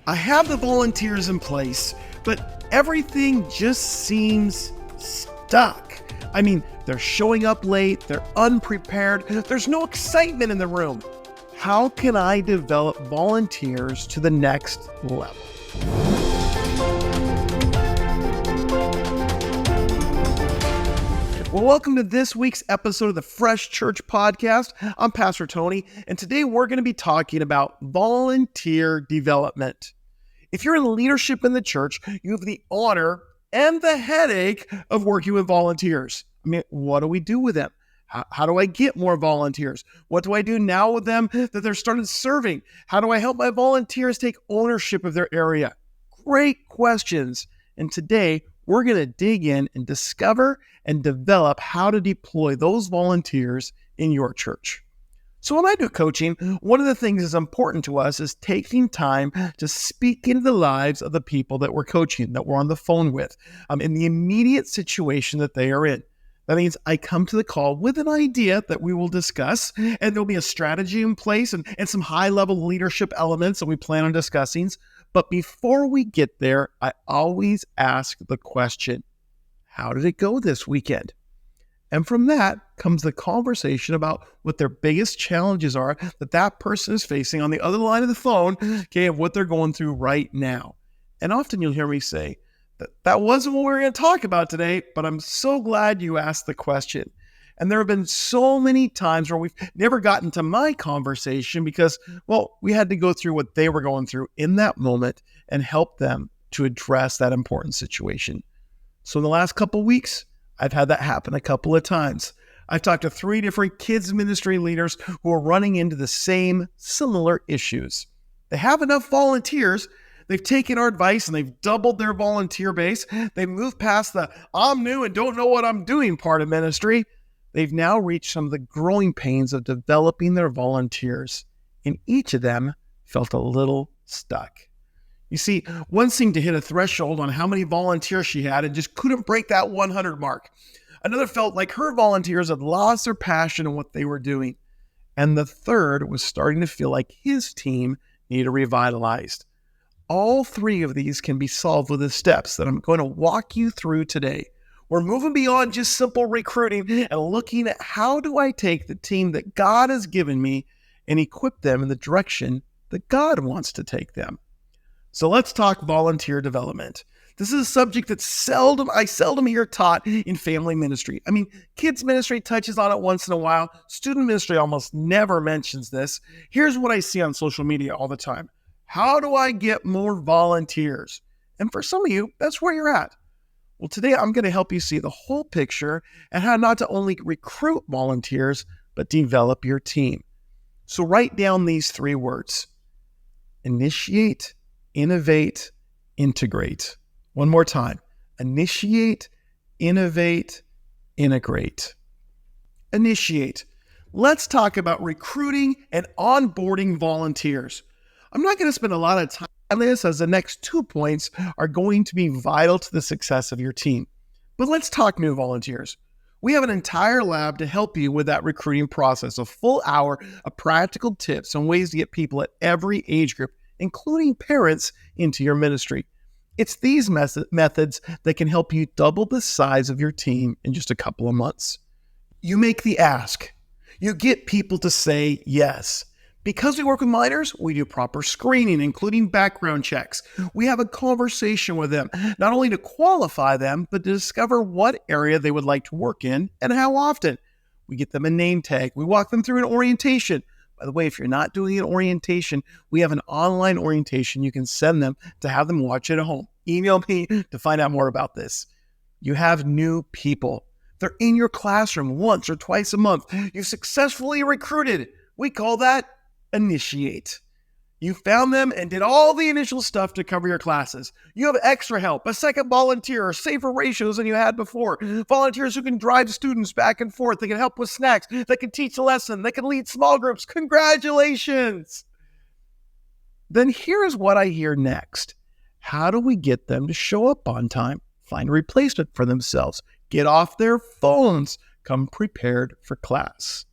I have the volunteers in place, but everything just seems stuck. I mean, they're showing up late, they're unprepared, there's no excitement in the room. How can I develop volunteers to the next level? Well, welcome to this week's episode of the Fresh Church Podcast. I'm Pastor Tony, and today we're going to be talking about volunteer development. If you're in leadership in the church, you have the honor and the headache of working with volunteers. I mean, what do we do with them? How do I get more volunteers? What do I do now with them that they're started serving? How do I help my volunteers take ownership of their area? Great questions. And today, we're going to dig in and discover and develop how to deploy those volunteers in your church. So when I do coaching, one of the things that's important to us is taking time to speak into the lives of the people that we're coaching, that we're on the phone with, in the immediate situation that they are in. That means I come to the call with an idea that we will discuss, and there'll be a strategy in place and some high-level leadership elements that we plan on discussing. But before we get there, I always ask the question, how did it go this weekend? And from that comes the conversation about what their biggest challenges are that person is facing on the other line of the phone, okay, of what they're going through right now. And often you'll hear me say, that wasn't what we were going to talk about today, but I'm so glad you asked the question. And there have been so many times where we've never gotten to my conversation because, well, we had to go through what they were going through in that moment and help them to address that important situation. So in the last couple of weeks, I've had that happen a couple of times. I've talked to 3 different kids ministry leaders who are running into the same similar issues. They have enough volunteers. They've taken our advice and they've doubled their volunteer base. They've moved past the I'm new and don't know what I'm doing part of ministry. They've now reached some of the growing pains of developing their volunteers, and each of them felt a little stuck. You see, one seemed to hit a threshold on how many volunteers she had and just couldn't break that 100 mark. Another felt like her volunteers had lost their passion in what they were doing. And the third was starting to feel like his team needed revitalized. All 3 of these can be solved with the steps that I'm going to walk you through today. We're moving beyond just simple recruiting and looking at how do I take the team that God has given me and equip them in the direction that God wants to take them. So let's talk volunteer development. This is a subject that I seldom hear taught in family ministry. I mean, kids ministry touches on it once in a while. Student ministry almost never mentions this. Here's what I see on social media all the time. How do I get more volunteers? And for some of you, that's where you're at. Well, today I'm going to help you see the whole picture and how not to only recruit volunteers, but develop your team. So write down these 3 words: initiate, innovate, integrate. One more time. Initiate, innovate, integrate. Initiate. Let's talk about recruiting and onboarding volunteers. I'm not going to spend a lot of time on this as the next 2 points are going to be vital to the success of your team. But let's talk new volunteers. We have an entire lab to help you with that recruiting process, a full hour of practical tips on ways to get people at every age group, including parents, into your ministry. It's these methods that can help you double the size of your team in just a couple of months. You make the ask. You get people to say yes. Because we work with minors, we do proper screening, including background checks. We have a conversation with them, not only to qualify them, but to discover what area they would like to work in and how often. We get them a name tag. We walk them through an orientation. By the way, if you're not doing an orientation, we have an online orientation you can send them to have them watch it at home. Email me to find out more about this. You have new people. They're in your classroom once or twice a month. You've successfully recruited. We call that initiate. You found them and did all the initial stuff to cover your classes. You have extra help, a second volunteer, safer ratios than you had before. Volunteers who can drive students back and forth. They can help with snacks. They can teach a lesson. They can lead small groups. Congratulations. Then here's what I hear next. How do we get them to show up on time, find a replacement for themselves, get off their phones, come prepared for class?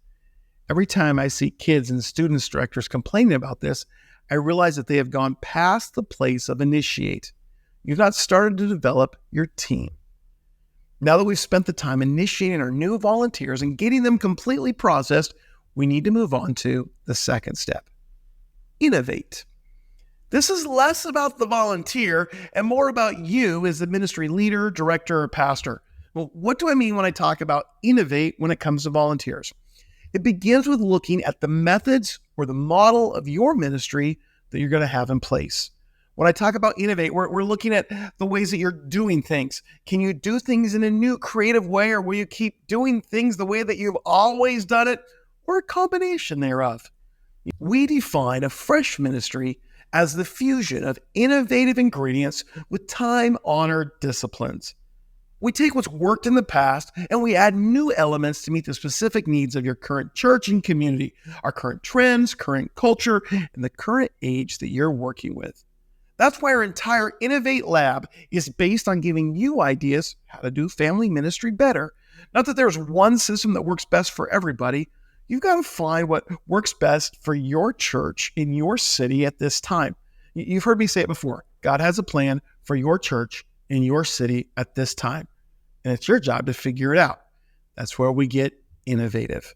Every time I see kids and students directors complaining about this, I realize that they have gone past the place of initiate. You've not started to develop your team. Now that we've spent the time initiating our new volunteers and getting them completely processed, we need to move on to the second step. Innovate. This is less about the volunteer and more about you as the ministry leader, director, or pastor. Well, what do I mean when I talk about innovate when it comes to volunteers? It begins with looking at the methods or the model of your ministry that you're going to have in place. When I talk about innovate, we're looking at the ways that you're doing things. Can you do things in a new creative way, or will you keep doing things the way that you've always done it, or a combination thereof? We define a fresh ministry as the fusion of innovative ingredients with time-honored disciplines. We take what's worked in the past and we add new elements to meet the specific needs of your current church and community, our current trends, current culture, and the current age that you're working with. That's why our entire Innovate Lab is based on giving you ideas how to do family ministry better. Not that there's one system that works best for everybody. You've got to find what works best for your church in your city at this time. You've heard me say it before. God has a plan for your church in your city at this time. And it's your job to figure it out. That's where we get innovative.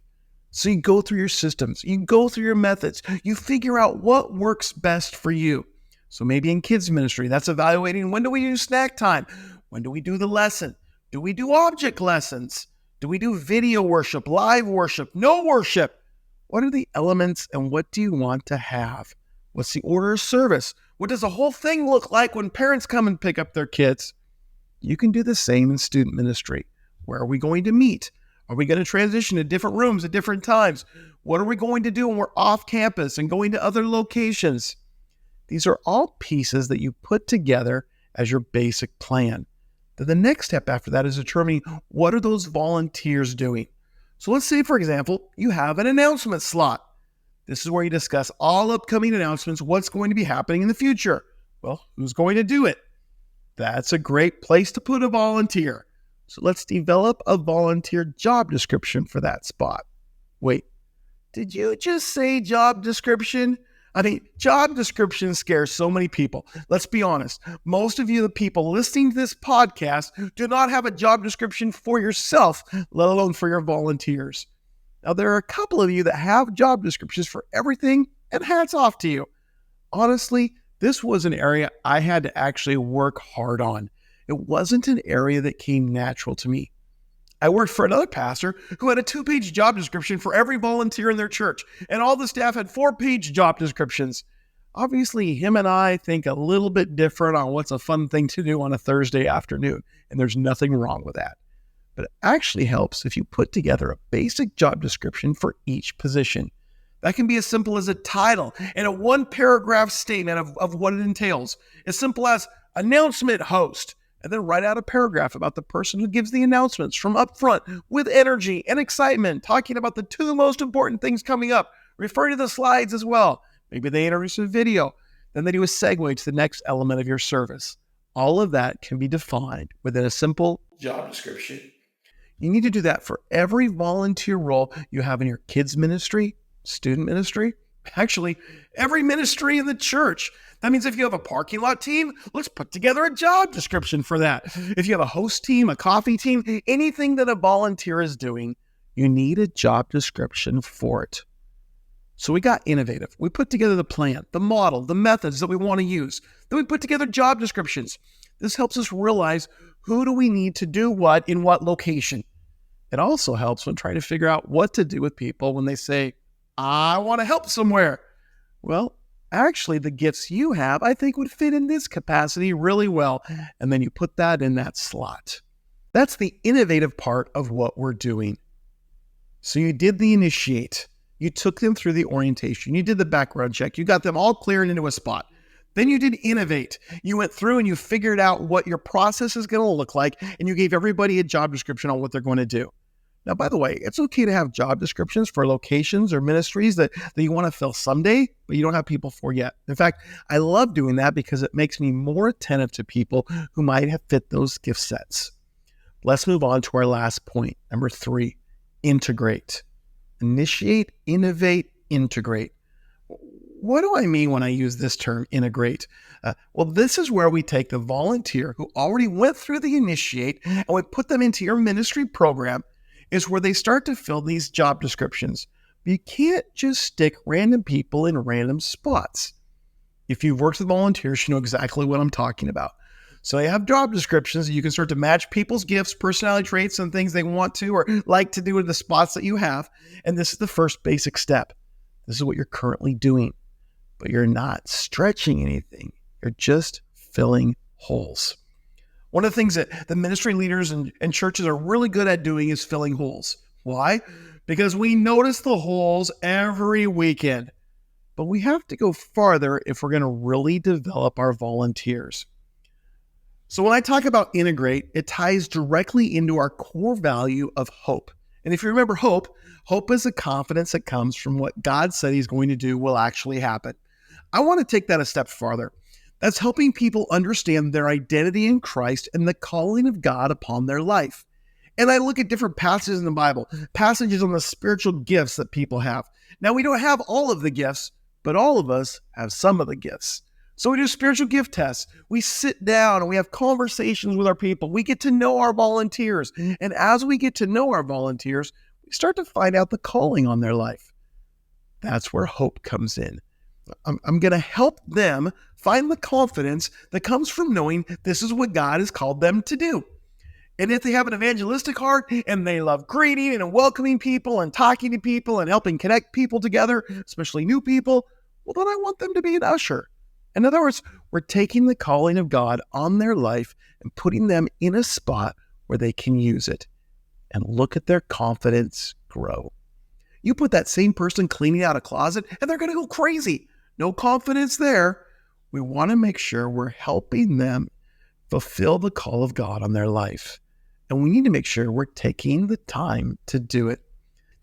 So you go through your systems, you go through your methods, you figure out what works best for you. So maybe in kids ministry, that's evaluating when do we do snack time? When do we do the lesson? Do we do object lessons? Do we do video worship, live worship, no worship? What are the elements and what do you want to have? What's the order of service? What does the whole thing look like when parents come and pick up their kids? You can do the same in student ministry. Where are we going to meet? Are we going to transition to different rooms at different times? What are we going to do when we're off campus and going to other locations? These are all pieces that you put together as your basic plan. Then the next step after that is determining what are those volunteers doing. So let's say, for example, you have an announcement slot. This is where you discuss all upcoming announcements, what's going to be happening in the future. Well, who's going to do it? That's a great place to put a volunteer. So let's develop a volunteer job description for that spot. Wait, did you just say job description? I mean, job description scares so many people. Let's be honest. Most of you, the people listening to this podcast, do not have a job description for yourself, let alone for your volunteers. Now, there are a couple of you that have job descriptions for everything, and hats off to you. Honestly, this was an area I had to actually work hard on. It wasn't an area that came natural to me. I worked for another pastor who had a 2-page job description for every volunteer in their church, and all the staff had 4-page job descriptions. Obviously, him and I think a little bit different on what's a fun thing to do on a Thursday afternoon, and there's nothing wrong with that. But it actually helps if you put together a basic job description for each position. That can be as simple as a title and a 1-paragraph statement of what it entails. As simple as announcement host, and then write out a paragraph about the person who gives the announcements from up front with energy and excitement, talking about the 2 most important things coming up, referring to the slides as well. Maybe they introduce a video. Then they do a segue to the next element of your service. All of that can be defined within a simple job description. You need to do that for every volunteer role you have in your kids ministry, student ministry, actually every ministry in the church. That means if you have a parking lot team, let's put together a job description for that. If you have a host team, a coffee team, anything that a volunteer is doing, you need a job description for it. So we got innovative. We put together the plan, the model, the methods that we want to use. Then we put together job descriptions. This helps us realize who do we need to do what in what location. It also helps when trying to figure out what to do with people when they say, I want to help somewhere. Well, actually, the gifts you have, I think, would fit in this capacity really well. And then you put that in that slot. That's the innovative part of what we're doing. So you did the initiate. You took them through the orientation. You did the background check. You got them all cleared into a spot. Then you did innovate. You went through and you figured out what your process is going to look like, and you gave everybody a job description on what they're going to do. Now, by the way, it's okay to have job descriptions for locations or ministries that you want to fill someday, but you don't have people for yet. In fact, I love doing that because it makes me more attentive to people who might have fit those gift sets. Let's move on to our last point. Number 3, integrate. Initiate, innovate, integrate. What do I mean when I use this term, integrate? Well, this is where we take the volunteer who already went through the initiate and we put them into your ministry program, is where they start to fill these job descriptions. But you can't just stick random people in random spots. If you've worked with volunteers, you know exactly what I'm talking about. So you have job descriptions. You can start to match people's gifts, personality traits, and things they want to or like to do in the spots that you have. And this is the first basic step. This is what you're currently doing, but you're not stretching anything. You're just filling holes. One of the things that the ministry leaders and churches are really good at doing is filling holes. Why? Because we notice the holes every weekend. But we have to go farther if we're going to really develop our volunteers. So when I talk about integrate, it ties directly into our core value of hope. And if you remember hope is the confidence that comes from what God said he's going to do will actually happen. I want to take that a step farther. That's helping people understand their identity in Christ and the calling of God upon their life. And I look at different passages in the Bible, passages on the spiritual gifts that people have. Now, we don't have all of the gifts, but all of us have some of the gifts. So we do spiritual gift tests. We sit down and we have conversations with our people. We get to know our volunteers. And as we get to know our volunteers, we start to find out the calling on their life. That's where hope comes in. I'm going to help them find the confidence that comes from knowing this is what God has called them to do. And if they have an evangelistic heart and they love greeting and welcoming people and talking to people and helping connect people together, especially new people, well, then I want them to be an usher. In other words, we're taking the calling of God on their life and putting them in a spot where they can use it. And look at their confidence grow. You put that same person cleaning out a closet and they're going to go crazy. No confidence there. We want to make sure we're helping them fulfill the call of God on their life. And we need to make sure we're taking the time to do it.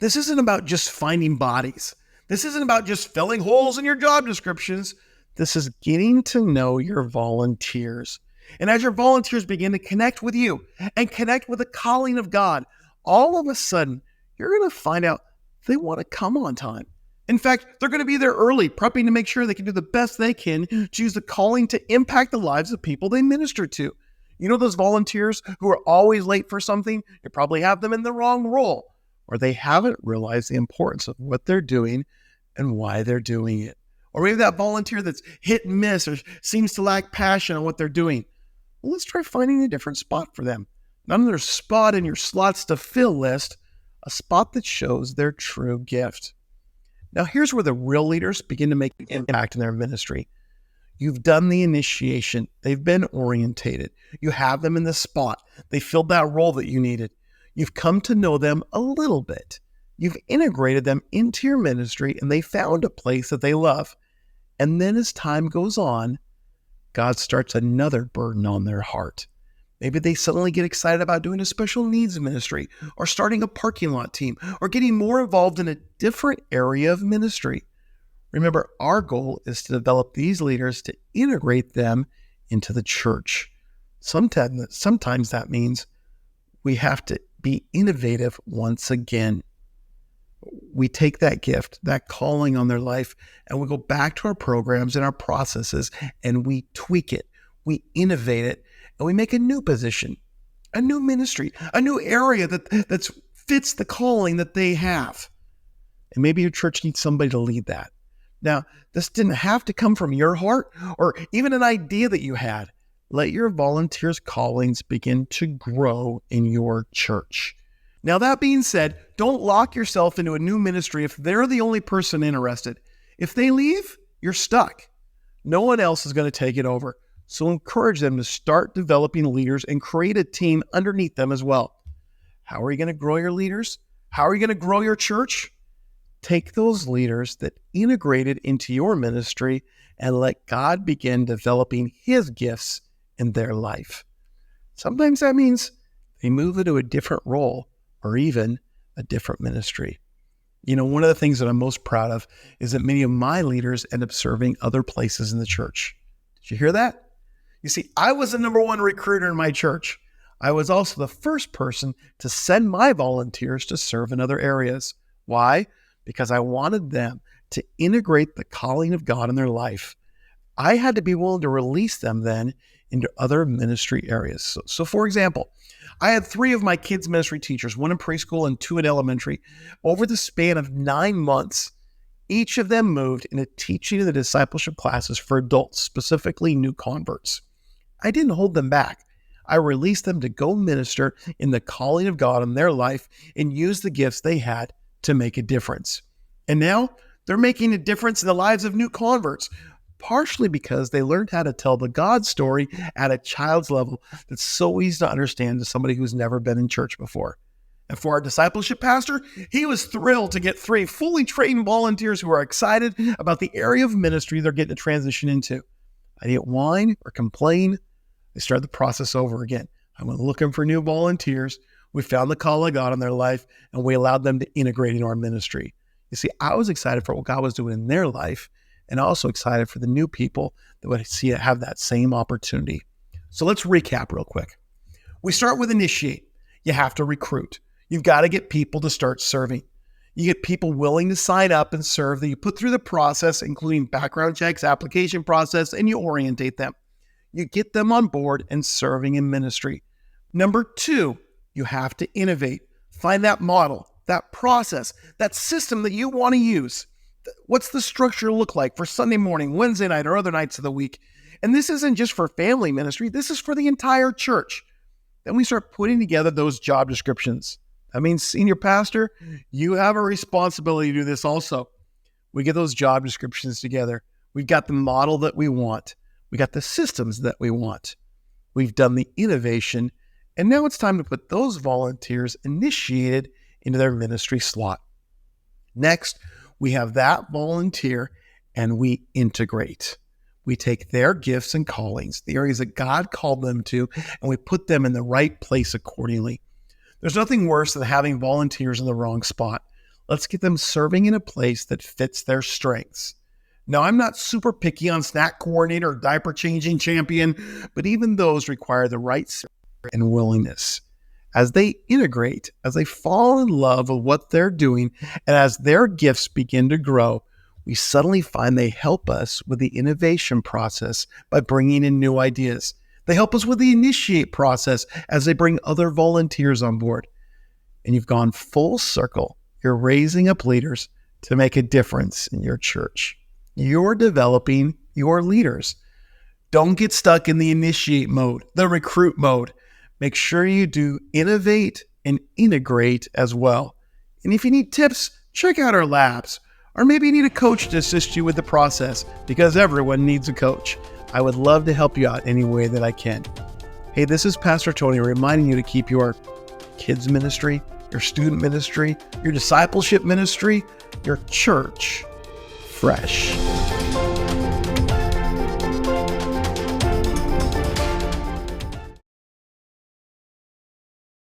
This isn't about just finding bodies. This isn't about just filling holes in your job descriptions. This is getting to know your volunteers. And as your volunteers begin to connect with you and connect with the calling of God, all of a sudden, you're going to find out they want to come on time. In fact, they're going to be there early, prepping to make sure they can do the best they can to use the calling to impact the lives of people they minister to. You know those volunteers who are always late for something? You probably have them in the wrong role, or they haven't realized the importance of what they're doing and why they're doing it. Or maybe that volunteer that's hit and miss or seems to lack passion on what they're doing. Well, let's try finding a different spot for them. Not another spot in your slots to fill list, a spot that shows their true gift. Now, here's where the real leaders begin to make an impact in their ministry. You've done the initiation. They've been orientated. You have them in the spot. They filled that role that you needed. You've come to know them a little bit. You've integrated them into your ministry and they found a place that they love. And then as time goes on, God starts another burden on their heart. Maybe they suddenly get excited about doing a special needs ministry or starting a parking lot team or getting more involved in a different area of ministry. Remember, our goal is to develop these leaders to integrate them into the church. Sometimes that means we have to be innovative once again. We take that gift, that calling on their life, and we go back to our programs and our processes and we tweak it, we innovate it, and we make a new position, a new ministry, a new area that fits the calling that they have. And maybe your church needs somebody to lead that. Now, this didn't have to come from your heart or even an idea that you had. Let your volunteers' callings begin to grow in your church. Now, that being said, don't lock yourself into a new ministry if they're the only person interested. If they leave, you're stuck. No one else is going to take it over. So encourage them to start developing leaders and create a team underneath them as well. How are you going to grow your leaders? How are you going to grow your church? Take those leaders that integrated into your ministry and let God begin developing his gifts in their life. Sometimes that means they move into a different role or even a different ministry. You know, one of the things that I'm most proud of is that many of my leaders end up serving other places in the church. Did you hear that? You see, I was the number one recruiter in my church. I was also the first person to send my volunteers to serve in other areas. Why? Because I wanted them to integrate the calling of God in their life, I had to be willing to release them then into other ministry areas. So for example, I had 3 of my kids' ministry teachers, 1 in preschool and 2 in elementary. Over the span of 9 months, each of them moved into teaching the discipleship classes for adults, specifically new converts. I didn't hold them back. I released them to go minister in the calling of God in their life and use the gifts they had to make a difference. And now they're making a difference in the lives of new converts, partially because they learned how to tell the God story at a child's level that's so easy to understand to somebody who's never been in church before. And for our discipleship pastor, he was thrilled to get 3 fully trained volunteers who are excited about the area of ministry they're getting to transition into. I didn't whine or complain. I started the process over again. I went looking for new volunteers. We found the call of God in their life, and we allowed them to integrate into our ministry. You see, I was excited for what God was doing in their life, and also excited for the new people that would have that same opportunity. So let's recap real quick. We start with initiate. You have to recruit. You've got to get people to start serving. You get people willing to sign up and serve that you put through the process, including background checks, application process, and you orientate them. You get them on board and serving in ministry. Number 2, you have to innovate. Find that model, that process, that system that you want to use. What's the structure look like for Sunday morning, Wednesday night, or other nights of the week? And this isn't just for family ministry. This is for the entire church. Then we start putting together those job descriptions. That means, senior pastor, you have a responsibility to do this also. We get those job descriptions together. We've got the model that we want. We got the systems that we want. We've done the innovation. And now it's time to put those volunteers initiated into their ministry slot. Next, we have that volunteer and we integrate. We take their gifts and callings, the areas that God called them to, and we put them in the right place accordingly. There's nothing worse than having volunteers in the wrong spot. Let's get them serving in a place that fits their strengths. Now, I'm not super picky on snack coordinator or diaper changing champion, but even those require the right spirit and willingness. As they integrate, as they fall in love with what they're doing, and as their gifts begin to grow, we suddenly find they help us with the innovation process by bringing in new ideas. They help us with the initiate process as they bring other volunteers on board. And you've gone full circle. You're raising up leaders to make a difference in your church. You're developing your leaders. Don't get stuck in the initiate mode, the recruit mode. Make sure you do innovate and integrate as well. And if you need tips, check out our labs. Or maybe you need a coach to assist you with the process, because everyone needs a coach. I would love to help you out any way that I can. Hey, this is Pastor Tony reminding you to keep your kids ministry, your student ministry, your discipleship ministry, your church fresh.